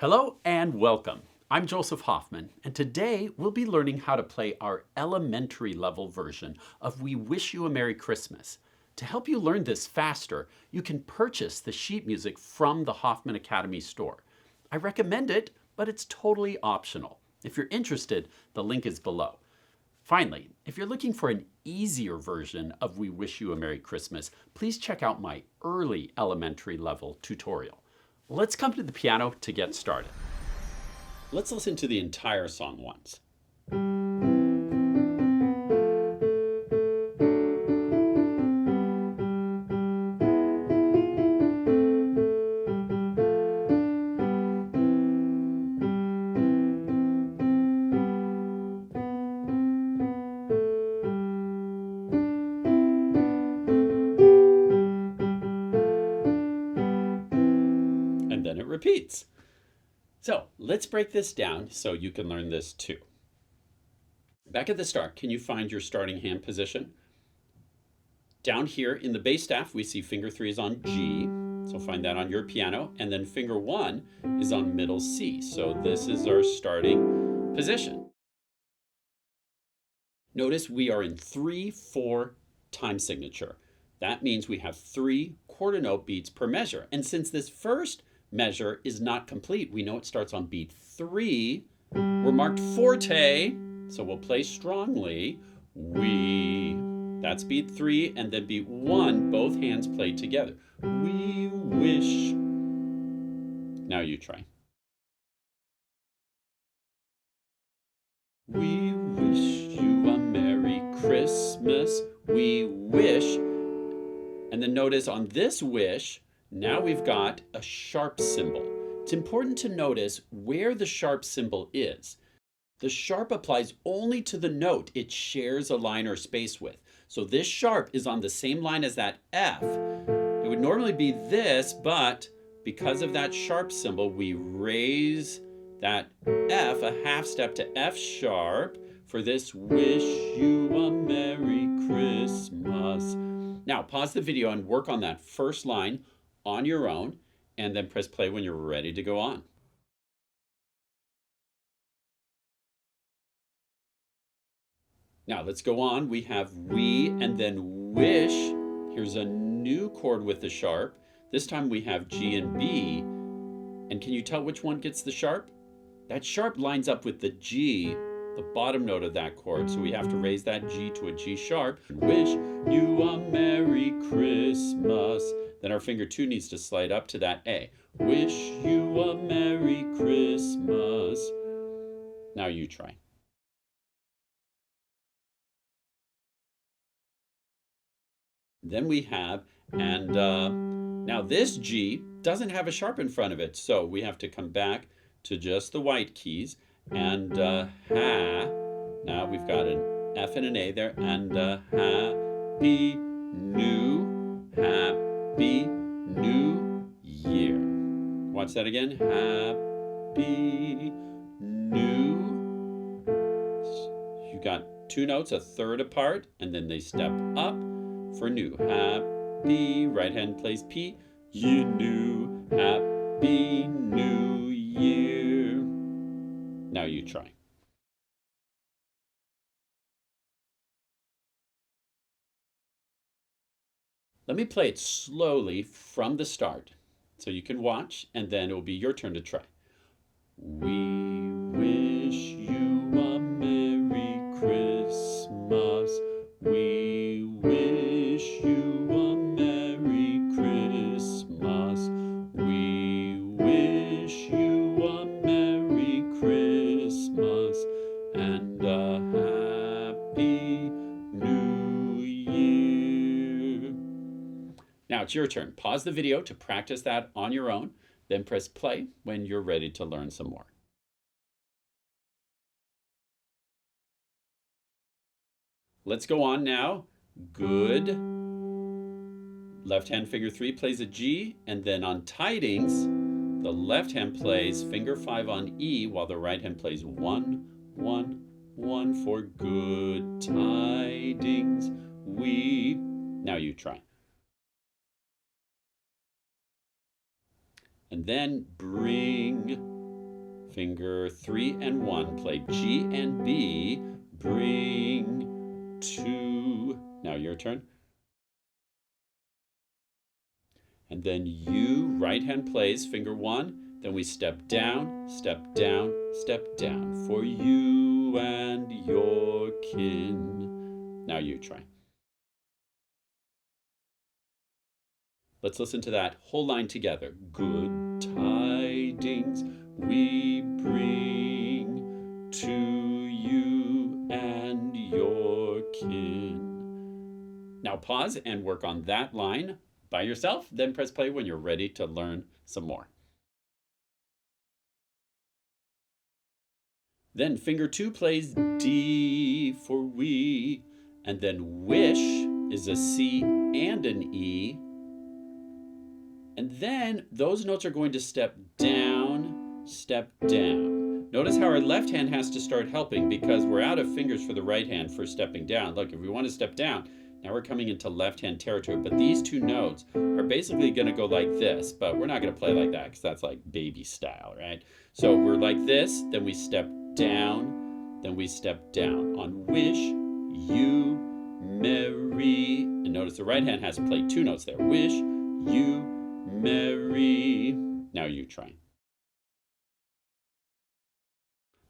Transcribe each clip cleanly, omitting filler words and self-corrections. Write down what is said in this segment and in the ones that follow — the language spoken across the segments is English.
Hello and welcome. I'm Joseph Hoffman, and today we'll be learning how to play our elementary level version of We Wish You a Merry Christmas. To help you learn this faster, you can purchase the sheet music from the Hoffman Academy store. I recommend it, but it's totally optional. If you're interested, the link is below. Finally, if you're looking for an easier version of We Wish You a Merry Christmas, please check out my early elementary level tutorial. Let's come to the piano to get started. Let's listen to the entire song once. And then it repeats. So let's break this down so you can learn this too. Back at the start, can you find your starting hand position? Down here in the bass staff, we see finger 3 is on G, so find that on your piano, and then finger 1 is on middle C, so this is our starting position. Notice we are in 3/4 time signature. That means we have 3 quarter note beats per measure, and since this first measure is not complete, we know it starts on beat 3. We're marked forte, so we'll play strongly. That's beat 3, and then beat 1, both hands play together. We wish. Now you try. We wish you a Merry Christmas. We wish. And then notice on this wish, now we've got a sharp symbol. It's important to notice where the sharp symbol is. The sharp applies only to the note it shares a line or space with. So this sharp is on the same line as that F. It would normally be this, but because of that sharp symbol, we raise that F a half step to F sharp for this Wish You a Merry Christmas. Now pause the video and work on that first line on your own, and then press play when you're ready to go on. Now let's go on. We have we and then wish. Here's a new chord with the sharp. This time we have G and B. And can you tell which one gets the sharp? That sharp lines up with the G, the bottom note of that chord. So we have to raise that G to a G sharp. Wish you a Merry Christmas. Then our finger 2 needs to slide up to that A. Wish you a Merry Christmas. Now you try. Then we have, and now this G doesn't have a sharp in front of it, so we have to come back to just the white keys, and ha. Now we've got an F and an A there, and happy new year. Watch that again. Happy new. You got 2 notes a third apart, and then they step up for new. Happy, right hand plays P, you new, happy new year. Now you try. Let me play it slowly from the start so you can watch, and then it will be your turn to try. We wish you a Merry Christmas. We wish you a Merry Christmas. We wish you a Merry Christmas and a Happy New Year. Now it's your turn. Pause the video to practice that on your own, then press play when you're ready to learn some more. Let's go on now. Good. Left hand finger 3 plays a G, and then on tidings, the left hand plays finger 5 on E, while the right hand plays 1, 1, 1 for good tidings. Now you try. And then bring Finger 3 and 1, play G and B, bring 2. Now your turn. And then U, right hand plays finger 1, then we step down, step down, step down. For you and your kin. Now you try. Let's listen to that whole line together. Good tidings we bring to you and your kin. Now pause and work on that line by yourself, then press play when you're ready to learn some more. Then finger 2 plays D for we, and then wish is a C and an E. And then those notes are going to step down, step down. Notice how our left hand has to start helping because we're out of fingers for the right hand for stepping down. Look, if we want to step down, now we're coming into left hand territory. But these two notes are basically going to go like this, but we're not going to play like that because that's like baby style, right? So we're like this, then we step down, then we step down. On wish, you, merry. And notice the right hand has to play two notes there. Wish, you, merry. Now you try.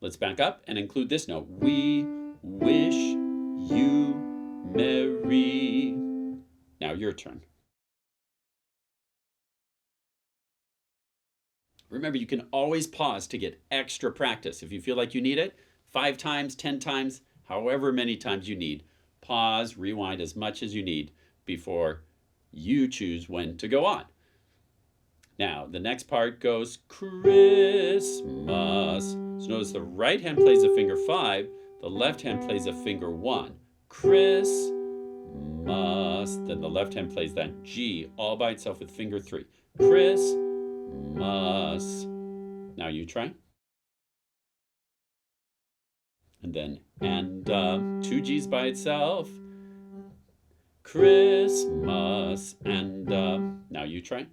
Let's back up and include this note. We wish you merry. Now your turn. Remember, you can always pause to get extra practice. If you feel like you need it, 5 times, 10 times, however many times you need. Pause, rewind as much as you need before you choose when to go on. Now, the next part goes Christmas. So notice the right hand plays a finger 5, the left hand plays a finger 1. Christmas. Then the left hand plays that G all by itself with finger 3. Christmas. Now you try. And then, and 2 G's by itself. Christmas. And now you try.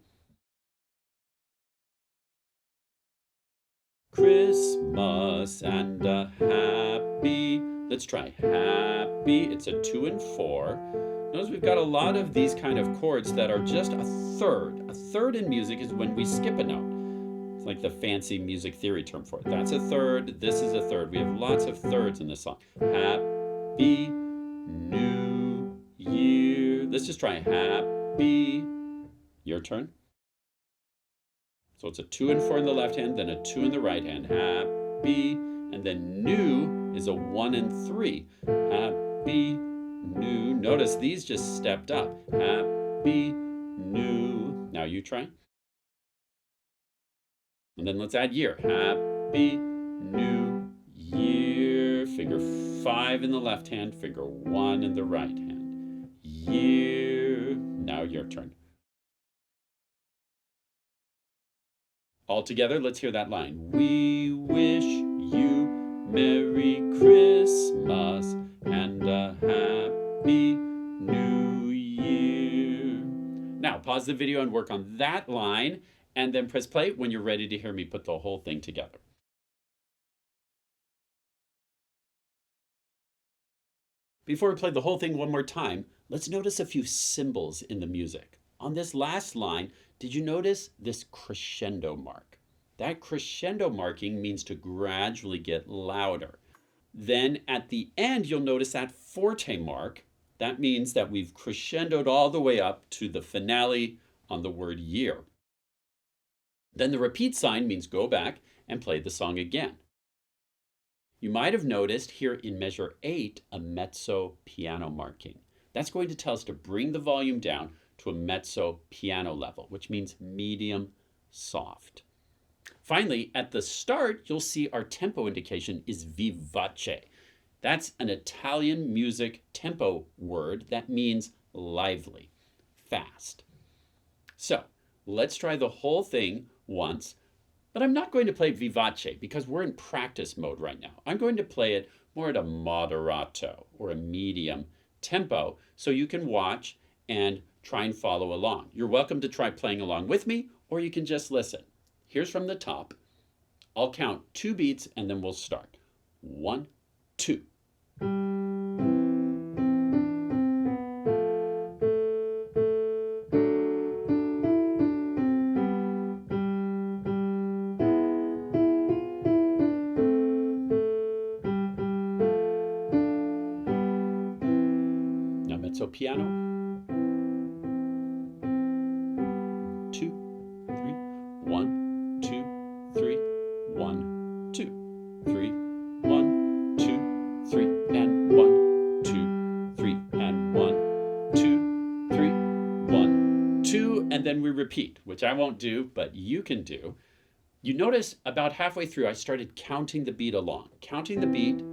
Christmas and happy. Let's try happy. It's a 2 and 4. Notice we've got a lot of these kind of chords that are just a third. A third in music is when we skip a note. It's like the fancy music theory term for it. That's a third. This is a third. We have lots of thirds in this song. Happy New Year. Let's just try happy. Your turn. So it's a 2 and 4 in the left hand, then a 2 in the right hand. Happy. And then new is a 1 and 3. Happy new. Notice these just stepped up. Happy new. Now you try. And then let's add year. Happy New Year. Finger 5 in the left hand, finger 1 in the right hand. Year. Now your turn. All together, let's hear that line. We wish you Merry Christmas and a Happy New Year. Now, pause the video and work on that line, and then press play when you're ready to hear me put the whole thing together. Before we play the whole thing one more time, let's notice a few symbols in the music. On this last line, did you notice this crescendo mark? That crescendo marking means to gradually get louder. Then at the end, you'll notice that forte mark. That means that we've crescendoed all the way up to the finale on the word year. Then the repeat sign means go back and play the song again. You might have noticed here in measure 8 a mezzo piano marking. That's going to tell us to bring the volume down to a mezzo piano level, which means medium soft. Finally, at the start, you'll see our tempo indication is vivace. That's an Italian music tempo word that means lively, fast. So let's try the whole thing once, but I'm not going to play vivace because we're in practice mode right now. I'm going to play it more at a moderato or a medium tempo so you can watch and try and follow along. You're welcome to try playing along with me, or you can just listen. Here's from the top. I'll count 2 beats and then we'll start. 1, 2. Now mezzo piano. 2, 3. 1, 2, 3. 1, 2, 3. 1, 2, 3. And 1, 2, 3. And 1, 2, 3. 1, 2. And then we repeat, which I won't do, but you can do. You notice about halfway through, I started counting the beat along. Counting the beat,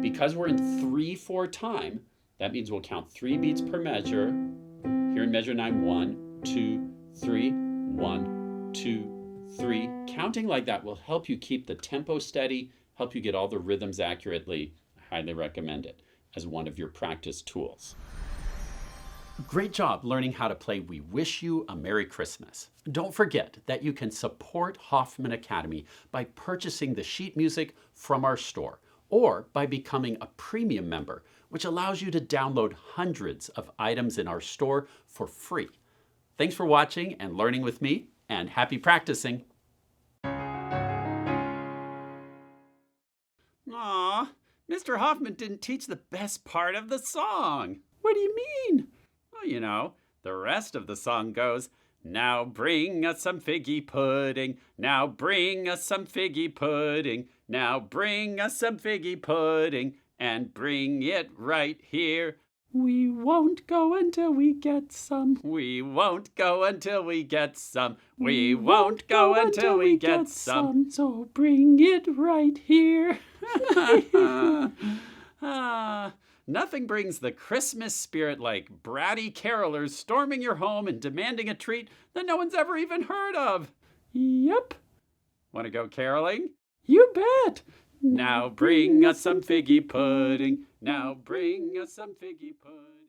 because we're in 3/4 time, that means we'll count 3 beats per measure. Here in measure 9, 1, 2, 3, 1, 2, 3. Counting like that will help you keep the tempo steady, help you get all the rhythms accurately. I highly recommend it as one of your practice tools. Great job learning how to play We Wish You a Merry Christmas. Don't forget that you can support Hoffman Academy by purchasing the sheet music from our store or by becoming a premium member, which allows you to download hundreds of items in our store for free. Thanks for watching and learning with me, and happy practicing. Aw, Mr. Hoffman didn't teach the best part of the song. What do you mean? Well, you know, the rest of the song goes, now bring us some figgy pudding, now bring us some figgy pudding, now bring us some figgy pudding, and bring it right here. We won't go until we get some. We won't go until we get some. We won't go until we get some. So bring it right here. Nothing brings the Christmas spirit like bratty carolers storming your home and demanding a treat that no one's ever even heard of. Yep. Want to go caroling? You bet. Now bring us some figgy pudding. Now bring us some figgy pudding.